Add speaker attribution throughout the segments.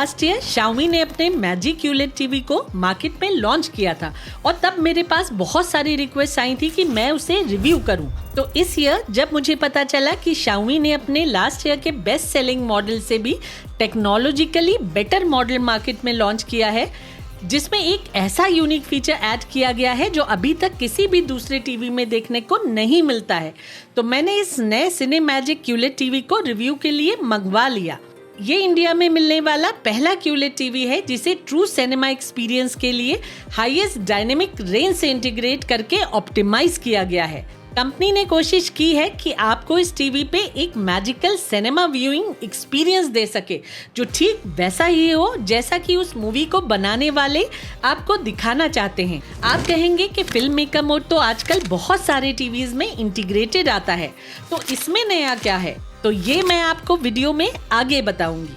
Speaker 1: Last year Xiaomi ने अपने magic QLED TV को मार्केट में लॉन्च किया था और तब मेरे पास बहुत सारी रिक्वेस्ट आई थी कि मैं उसे रिव्यू करूं। तो इस ईयर जब मुझे पता चला कि Xiaomi ने अपने लास्ट ईयर के बेस्ट सेलिंग मॉडल से भी टेक्नोलॉजिकली बेटर मॉडल मार्केट में लॉन्च किया है, जिसमें एक ऐसा यूनिक फीचर ऐड किया गया है जो अभी तक किसी भी दूसरे टीवी में देखने को नहीं मिलता है, तो मैंने इस नए सिनेमैजिक QLED टीवी को रिव्यू के लिए मंगवा लिया। ये इंडिया में मिलने वाला पहला QLED टीवी है जिसे ट्रू सिनेमा एक्सपीरियंस के लिए हाईएस्ट डायनेमिक रेंज से इंटीग्रेट करके ऑप्टिमाइज किया गया है। कंपनी ने कोशिश की है कि आपको इस टीवी पे एक मैजिकल सिनेमा व्यूइंग एक्सपीरियंस दे सके, जो ठीक वैसा ही हो जैसा कि उस मूवी को बनाने वाले आपको दिखाना चाहते हैं। आप कहेंगे कि फिल्म मेकर मोड तो आजकल बहुत सारे टीवीज में इंटीग्रेटेड आता है, तो इसमें नया क्या है? तो ये मैं आपको वीडियो में आगे बताऊंगी।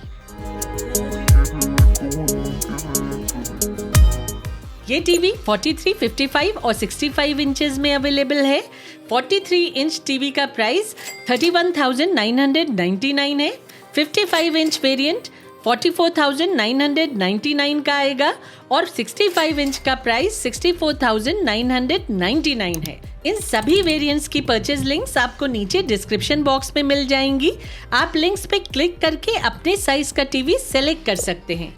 Speaker 1: ये टीवी 43, 55 और 65 इंचेस में अवेलेबल है। 43 इंच टीवी का प्राइस 31,999 है। 55 इंच वेरिएंट 44,999 का आएगा और 65 इंच का प्राइस 64,999 है। इन सभी वेरिएंट्स की परचेज लिंक्स आपको नीचे डिस्क्रिप्शन बॉक्स में मिल जाएंगी। आप लिंक्स पे क्लिक करके अपने साइज का टीवी सेलेक्ट कर सकते हैं।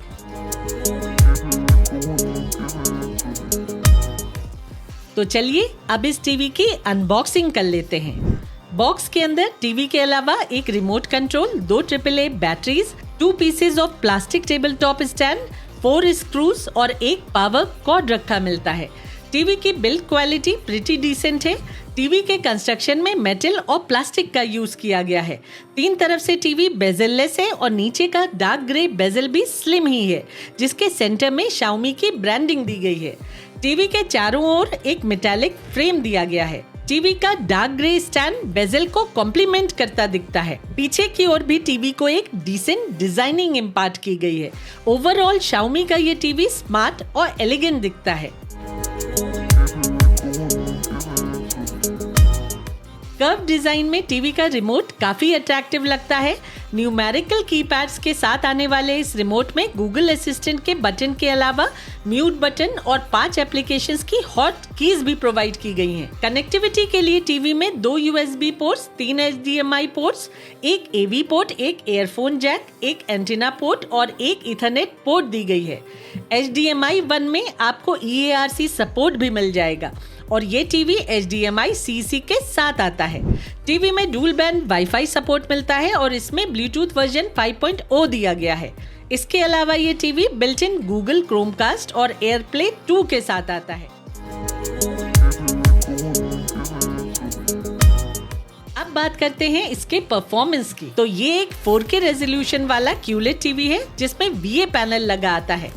Speaker 1: तो चलिए अब इस टीवी की अनबॉक्सिंग कर लेते हैं। बॉक्स के अंदर टीवी के अलावा एक remote control, 2 AAA batteries, 2 pieces of plastic table top stand, 4 screws और एक पावर कॉर्ड रखा मिलता है। टीवी की बिल्ड क्वालिटी प्रिटी डिसेंट है। टीवी के कंस्ट्रक्शन में मेटल और प्लास्टिक का यूज किया गया है। 3 तरफ से टीवी बेजललेस है और नीचे का डार्क ग्रे बेजल भी स्लिम ही है, जिसके सेंटर में Xiaomi की ब्रांडिंग दी गई है। टीवी के चारों ओर एक मेटालिक फ्रेम दिया गया है। टीवी का डार्क ग्रे स्टैंड बेजल को कॉम्प्लीमेंट करता दिखता है। पीछे की ओर भी टीवी को एक डिसेंट डिजाइनिंग इम्पार्ट की गई है। ओवरऑल Xiaomi का ये टीवी स्मार्ट और एलिगेंट दिखता है। कर्व डिजाइन में टीवी का रिमोट काफी अट्रैक्टिव लगता है। न्यूमेरिकल कीपैड्स के साथ आने वाले इस रिमोट में गूगल असिस्टेंट के बटन के अलावा म्यूट बटन और 5 एप्लीकेशंस की हॉट कीज भी प्रोवाइड की गई हैं। कनेक्टिविटी के लिए टीवी में 2 USB पोर्ट्स, 3 HDMI पोर्ट्स, एक AV पोर्ट, एक एयरफोन जैक, एक एंटीना पोर्ट और एक ईथरनेट पोर्ट दी गई है। HDMI 1 में आपको EARC सपोर्ट भी मिल जाएगा और ये टीवी HDMI CC के साथ आता है। टीवी में डुअल बैंड वाईफाई सपोर्ट मिलता है और इसमें ब्लूटूथ वर्जन 5.0 दिया गया है। इसके अलावा ये TV built in Google Chromecast और एयरप्ले 2 के साथ आता है। अब बात करते हैं इसके परफॉर्मेंस की। तो ये एक 4K रेजोल्यूशन वाला QLED टीवी है जिसमें VA पैनल लगा आता है।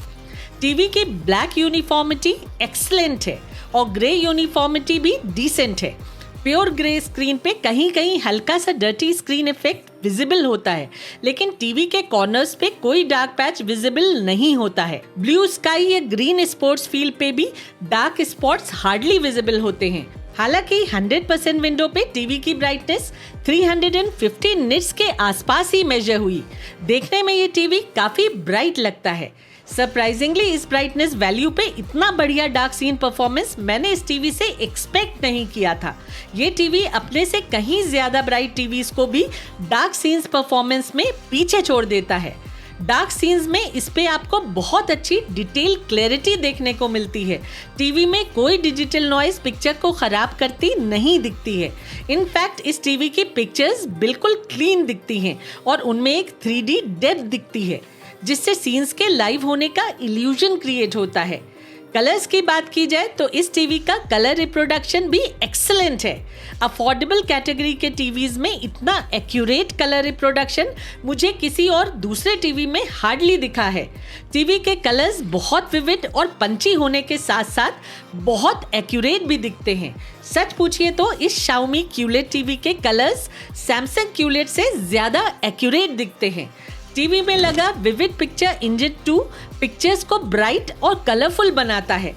Speaker 1: टीवी की ब्लैक यूनिफॉर्मिटी एक्सीलेंट है और ग्रे यूनिफॉर्मिटी भी डिसेंट है। प्योर ग्रे स्क्रीन पे कहीं कहीं हल्का सा डर्टी स्क्रीन इफेक्ट विजिबल होता है, लेकिन टीवी के कॉर्नर्स पे कोई डार्क पैच विजिबल नहीं होता है। ब्लू स्काई या ग्रीन स्पॉट्स फील्ड पे भी डार्क स्पॉट्स हार्डली विजिबल होते हैं। हालांकि 100% विंडो पे टीवी की ब्राइटनेस 350 निट्स के आसपास ही मेजर हुई। देखने में ये टीवी काफी ब्राइट लगता है। सरप्राइजिंगली इस ब्राइटनेस वैल्यू पे इतना बढ़िया डार्क सीन परफॉर्मेंस मैंने इस टीवी से एक्सपेक्ट नहीं किया था। ये टीवी अपने से कहीं ज्यादा ब्राइट टीवीज को भी डार्क सीन्स परफॉर्मेंस में पीछे छोड़ देता है। डार्क सीन्स में इस पे आपको बहुत अच्छी डिटेल क्लैरिटी देखने को मिलती है। टीवी में कोई डिजिटल नॉइज पिक्चर को खराब करती नहीं दिखती है। इनफैक्ट इस टीवी की पिक्चर्स बिल्कुल क्लीन दिखती हैं और उनमें एक 3D डेप्थ दिखती है, जिससे सीन्स के लाइव होने का इल्यूजन क्रिएट होता है। कलर्स की बात की जाए तो इस टीवी का कलर रिप्रोडक्शन भी एक्सीलेंट है। अफोर्डेबल कैटेगरी के टीवीज में इतना एक्यूरेट कलर रिप्रोडक्शन मुझे किसी और दूसरे टीवी में हार्डली दिखा है। टीवी के कलर्स बहुत विविड और पंची होने के साथ साथ बहुत एक्यूरेट भी दिखते हैं। सच पूछिए तो इस Xiaomi QLED टीवी के कलर्स सैमसंग QLED से ज्यादा एक्यूरेट दिखते हैं। टीवी में लगा विविड पिक्चर इंजन 2 पिक्चर्स को ब्राइट और कलरफुल बनाता है।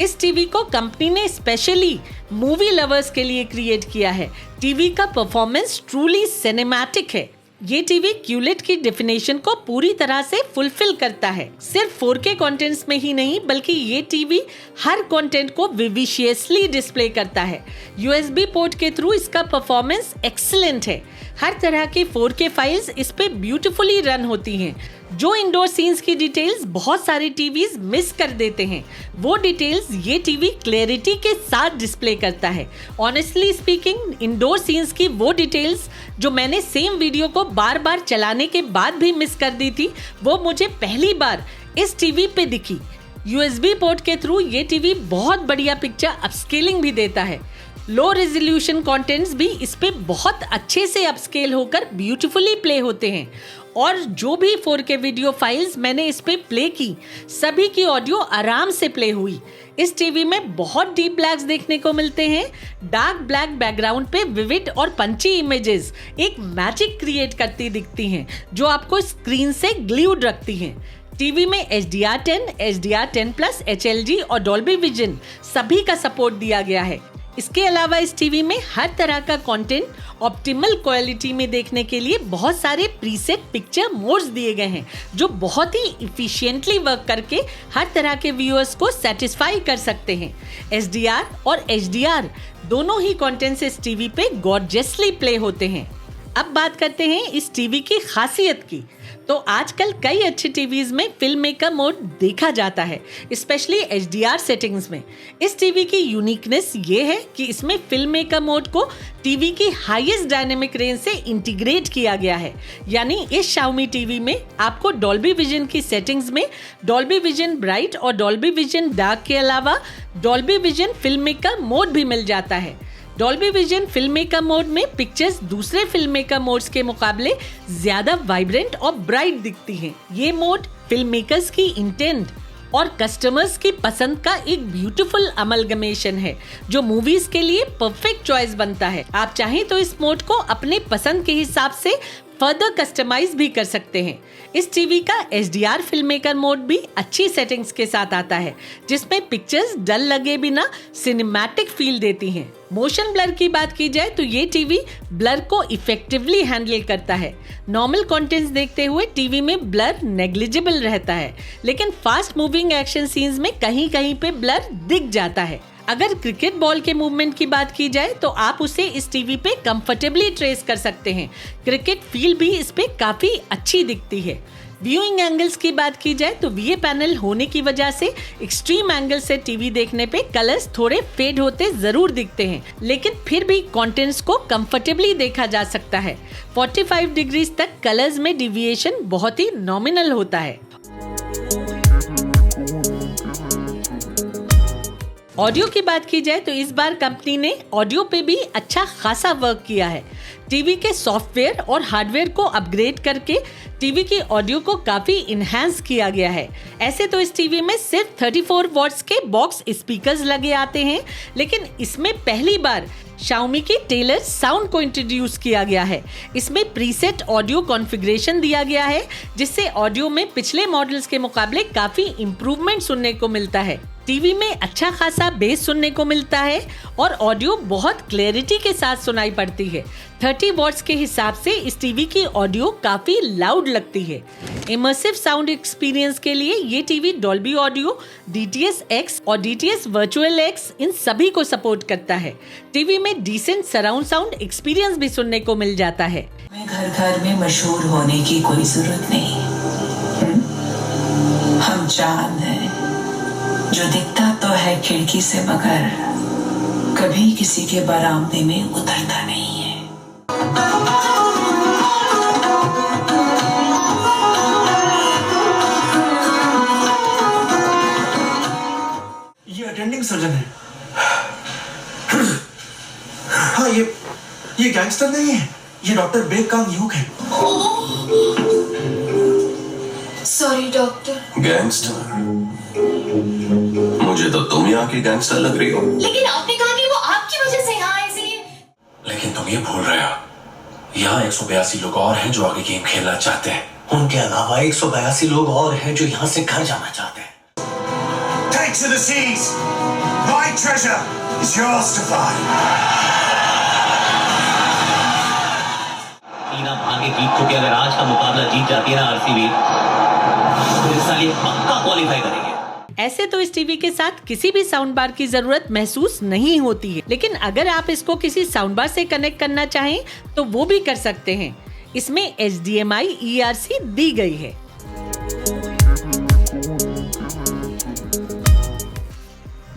Speaker 1: इस टीवी को कंपनी ने स्पेशली मूवी लवर्स के लिए क्रिएट किया है। टीवी का परफॉर्मेंस ट्रूली सिनेमैटिक है। ये टीवी QLED की डेफिनेशन को पूरी तरह से फुलफिल करता है। सिर्फ 4K कंटेंट्स में ही नहीं बल्कि ये टीवी हर कंटेंट को विविशियसली डिस्प्ले करता है। USB पोर्ट के थ्रू इसका परफॉर्मेंस एक्सीलेंट है। हर तरह की 4K फाइल्स इस पे ब्यूटीफुली रन होती हैं। जो इंडोर सीन्स की डिटेल्स बहुत सारे टीवीज मिस कर देते हैं, वो डिटेल्स ये टीवी क्लैरिटी के साथ डिस्प्ले करता है। ऑनेस्टली स्पीकिंग, इंडोर सीन्स की वो डिटेल्स जो मैंने सेम वीडियो को बार बार चलाने के बाद भी मिस कर दी थी, वो मुझे पहली बार इस टीवी पे दिखी। USB पोर्ट के थ्रू ये टीवी बहुत बढ़िया पिक्चर अपस्केलिंग भी देता है। लो रेजोल्यूशन कंटेंट्स भी इस पे बहुत अच्छे से अपस्केल होकर ब्यूटीफुली प्ले होते हैं। और जो भी 4K वीडियो फाइल्स मैंने इस पे प्ले की, सभी की ऑडियो आराम से प्ले हुई। इस टीवी में बहुत डीप ब्लैक्स देखने को मिलते हैं। डार्क ब्लैक बैकग्राउंड पे विविड और पंची इमेजेस एक मैजिक क्रिएट करती दिखती हैं, जो आपको स्क्रीन से ग्लूड रखती हैं। टीवी में HDR10, HDR10+, HLG और डॉल्बी विजन सभी का सपोर्ट दिया गया है। इसके अलावा इस टीवी में हर तरह का कंटेंट ऑप्टिमल क्वालिटी में देखने के लिए बहुत सारे प्रीसेट पिक्चर मोड्स दिए गए हैं, जो बहुत ही इफिशिएंटली वर्क करके हर तरह के व्यूअर्स को सेटिस्फाई कर सकते हैं। SDR और HDR दोनों ही कंटेंट्स इस टीवी पे गॉर्जियसली प्ले होते हैं। अब बात करते हैं इस टीवी की खासियत की। तो आजकल कई अच्छे टीवीज में फिल्म मेकर मोड देखा जाता है, स्पेशली HDR सेटिंग्स में। इस टीवी की यूनिकनेस ये है कि इसमें फिल्म मेकर मोड को टीवी की हाईएस्ट डायनेमिक रेंज से इंटीग्रेट किया गया है। यानी इस Xiaomi टीवी में आपको डॉल्बी विजन की सेटिंग्स में डॉल्बी विजन ब्राइट और डॉल्बी विजन डार्क के अलावा Dolby vision film maker mode भी मिल जाता है। Dolby vision film maker mode में पिक्चर्स दूसरे फिल्म मेकर मोड्स के मुकाबले ज्यादा वाइब्रेंट और ब्राइट दिखती हैं। ये मोड फिल्म मेकर्स की इंटेंट और कस्टमर्स की पसंद का एक ब्यूटीफुल अमलगमेशन है, जो मूवीज के लिए परफेक्ट चॉइस बनता है। आप चाहें तो इस मोड को अपने पसंद के हिसाब से फर्दर कस्टमाइज भी कर सकते हैं। इस टीवी का HDR फिल्म मेकर मोड भी अच्छी सेटिंग्स के साथ आता है, जिसमें पिक्चर्स डल लगे बिना सिनेमैटिक फील देती हैं। मोशन ब्लर की बात की जाए तो ये टीवी ब्लर को इफेक्टिवली हैंडल करता है। नॉर्मल कंटेंट्स देखते हुए टीवी में ब्लर नेग्लिजिबल रहता है, लेकिन फास्ट मूविंग एक्शन सीन्स में कहीं कहीं पे ब्लर दिख जाता है। अगर क्रिकेट बॉल के मूवमेंट की बात की जाए तो आप उसे इस टीवी पे कंफर्टेबली ट्रेस कर सकते हैं। क्रिकेट फील भी इस पे काफी अच्छी दिखती है। व्यूइंग एंगल्स की बात की जाए तो VA पैनल होने की वजह से एक्सट्रीम एंगल से टीवी देखने पे कलर्स थोड़े फेड होते जरूर दिखते हैं, लेकिन फिर भी कंटेंट्स को कंफर्टेबली देखा जा सकता है। 45 डिग्रीज तक कलर्स में डिविएशन बहुत ही नॉमिनल होता है। ऑडियो की बात की जाए तो इस बार कंपनी ने ऑडियो पे भी अच्छा खासा वर्क किया है। टीवी के सॉफ्टवेयर और हार्डवेयर को अपग्रेड करके टीवी की ऑडियो को काफी इनहैंस किया गया है। ऐसे तो इस टीवी में सिर्फ 34 वॉट्स के बॉक्स स्पीकर्स लगे आते हैं, लेकिन इसमें पहली बार Xiaomi की टेलर साउंड को इंट्रोड्यूस किया गया है। इसमें प्रीसेट ऑडियो कॉन्फ़िगरेशन दिया गया है, जिससे ऑडियो में पिछले मॉडल्स के मुकाबले काफी इम्प्रूवमेंट सुनने को मिलता है। टीवी में अच्छा खासा बेस सुनने को मिलता है और ऑडियो बहुत क्लैरिटी के साथ सुनाई पड़ती है। 30 वॉट्स के हिसाब से इस टीवी की ऑडियो काफी लाउड लगती है। इमर्सिव साउंड एक्सपीरियंस के लिए ये TV Dolby audio, DTS X और DTS Virtual X इन सभी को सपोर्ट करता है। टीवी में डिसेंट सराउंड साउंड एक्सपीरियंस भी सुनने को मिल जाता है।
Speaker 2: घर घर में मशहूर होने की कोई जरूरत नहीं। हम चांद हैं जो दिखता तो है खिड़की से, मगर कभी किसी के बरामदे में उतरता नहीं है।
Speaker 3: ये अटेंडिंग सर्जन है। हाँ, ये गैंगस्टर नहीं है, ये डॉक्टर बेकांग यूक है।
Speaker 2: Sorry doctor.
Speaker 4: गैंगस्टर? मुझे तो तुम यहाँ की गैंगस्टर लग रही हो।
Speaker 2: लेकिन आपने कहा कि वो आपकी वजह से यहाँ आए, इसलिए।
Speaker 4: लेकिन तुम ये भूल रहे हो, यहाँ 182 लोग और हैं जो आगे गेम खेलना चाहते हैं।
Speaker 5: उनके अलावा 182 लोग और हैं जो यहाँ से घर जाना चाहते हैं।
Speaker 3: Take to the seas. My treasure is yours to find.
Speaker 5: बिना भागे जीत चुके, अगर आज का मुकाबला जीत जाती है ना आरसीबी, तो इस साल ये पक्का क्वालिफाई करेंगे।
Speaker 1: ऐसे तो इस टीवी के साथ किसी भी साउंड बार की जरूरत महसूस नहीं होती है, लेकिन अगर आप इसको किसी साउंड बार से कनेक्ट करना चाहें तो वो भी कर सकते हैं। इसमें HDMI ERC दी गई है।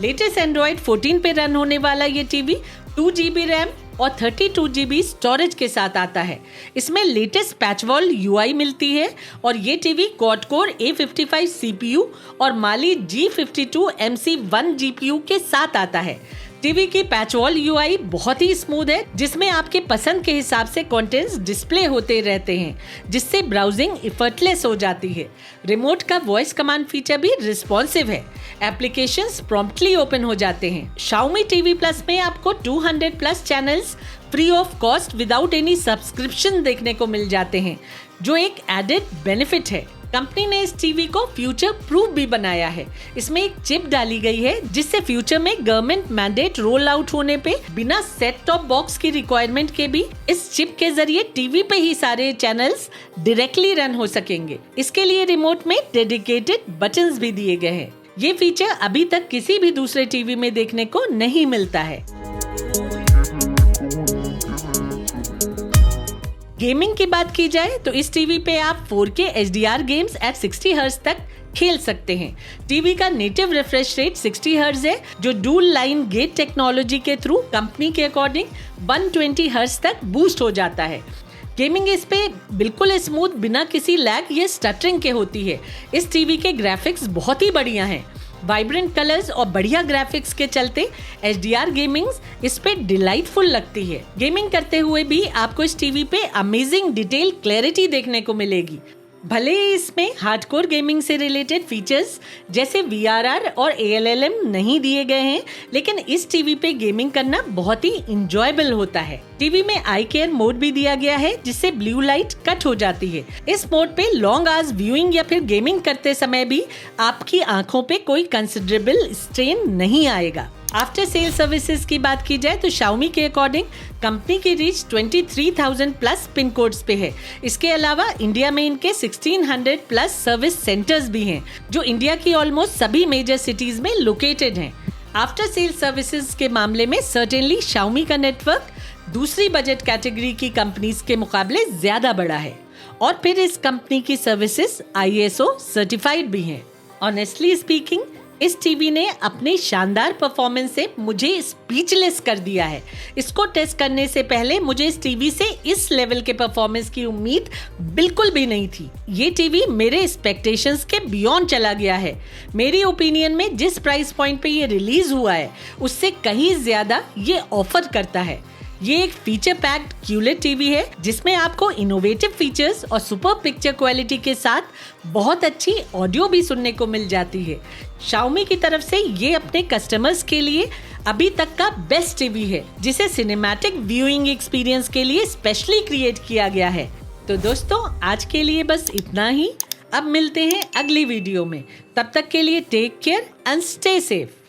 Speaker 1: लेटेस्ट एंड्रॉइड 14 पे रन होने वाला ये टीवी 2 GB रैम और 32 GB स्टोरेज के साथ आता है। इसमें लेटेस्ट पैचवॉल UI मिलती है और ये TV quad core A55 CPU और माली G52 MC1 GPU के साथ आता है। टीवी की पैचवॉल UI बहुत ही स्मूथ है, जिसमें आपके पसंद के हिसाब से कंटेंट्स डिस्प्ले होते रहते हैं, जिससे ब्राउजिंग एफर्टलेस हो जाती है। रिमोट का वॉइस कमांड फीचर भी रिस्पॉन्सिव है। एप्लीकेशंस प्रॉम्प्टली ओपन हो जाते हैं। Xiaomi TV Plus में आपको 200 plus channels free of cost without any subscription देखने को मिल जाते हैं, जो एक एडेड बेनिफिट है। कंपनी ने इस टीवी को फ्यूचर प्रूफ भी बनाया है। इसमें एक चिप डाली गई है, जिससे फ्यूचर में गवर्नमेंट मैंडेट रोल आउट होने पे बिना सेट टॉप बॉक्स की रिक्वायरमेंट के भी इस चिप के जरिए टीवी पे ही सारे चैनल्स डायरेक्टली रन हो सकेंगे। इसके लिए रिमोट में डेडिकेटेड बटन्स भी दिए गए हैं। ये फीचर अभी तक किसी भी दूसरे टीवी में देखने को नहीं मिलता है। गेमिंग की बात की जाए तो इस टीवी पे आप 4K HDR games eight 60 hertz तक खेल सकते हैं। टीवी का नेटिव रिफ्रेश रेट 60 हर्ट्ज है, जो डुअल लाइन गेट टेक्नोलॉजी के थ्रू कंपनी के अकॉर्डिंग 120 हर्ट्ज तक बूस्ट हो जाता है। गेमिंग इस पे बिल्कुल स्मूथ, बिना किसी लैग या स्टटरिंग के होती है। इस टीवी के ग्राफिक्स बहुत ही बढ़िया हैं। वाइब्रेंट कलर्स और बढ़िया ग्राफिक्स के चलते HDR गेमिंग इस पे डिलाइटफुल लगती है। गेमिंग करते हुए भी आपको इस टीवी पे अमेजिंग डिटेल क्लैरिटी देखने को मिलेगी। भले ही इसमें हार्डकोर गेमिंग से रिलेटेड फीचर्स जैसे VRR और ALLM नहीं दिए गए हैं, लेकिन इस टीवी पे गेमिंग करना बहुत ही इंजॉयबल होता है। टीवी में आई केयर मोड भी दिया गया है, जिससे ब्लू लाइट कट हो जाती है। इस मोड पे लॉन्ग आवर्स व्यूइंग या फिर गेमिंग करते समय भी आपकी आंखों पे कोई कंसिडरेबल स्ट्रेन नहीं आएगा। आफ्टर सेल सर्विसेज की बात की जाए तो Xiaomi के अकॉर्डिंग कंपनी की रीच 23,000 प्लस पिन कोड्स पे है। इसके अलावा इंडिया में इनके 1600 प्लस सर्विस सेंटर्स भी हैं, जो इंडिया की ऑलमोस्ट सभी मेजर सिटीज में लोकेटेड हैं। आफ्टर सेल सर्विसेज के मामले में सर्टेनली Xiaomi का नेटवर्क दूसरी बजट कैटेगरी की कंपनीज के मुकाबले ज्यादा बड़ा है, और फिर इस कंपनी की सर्विसेज ISO सर्टिफाइड भी हैं। ऑनेस्टली स्पीकिंग, इस टीवी ने अपने शानदार परफॉर्मेंस से मुझे स्पीचलेस कर दिया है। इसको टेस्ट करने से पहले मुझे इस टीवी से इस लेवल के परफॉर्मेंस की उम्मीद बिल्कुल भी नहीं थी। ये टीवी मेरे एक्सपेक्टेशंस के बियॉन्ड चला गया है। मेरी ओपिनियन में जिस प्राइस पॉइंट पे ये रिलीज हुआ है, उससे कहीं ज्यादा ये ऑफर करता है। ये एक फीचर पैक्ड QLED टीवी है, जिसमें आपको इनोवेटिव फीचर्स और सुपर पिक्चर क्वालिटी के साथ बहुत अच्छी ऑडियो भी सुनने को मिल जाती है। Xiaomi की तरफ से ये अपने कस्टमर्स के लिए अभी तक का बेस्ट टीवी है, जिसे सिनेमैटिक व्यूइंग एक्सपीरियंस के लिए स्पेशली क्रिएट किया गया है। तो दोस्तों, आज के लिए बस इतना ही। अब मिलते हैं अगली वीडियो में। तब तक के लिए take care and stay safe.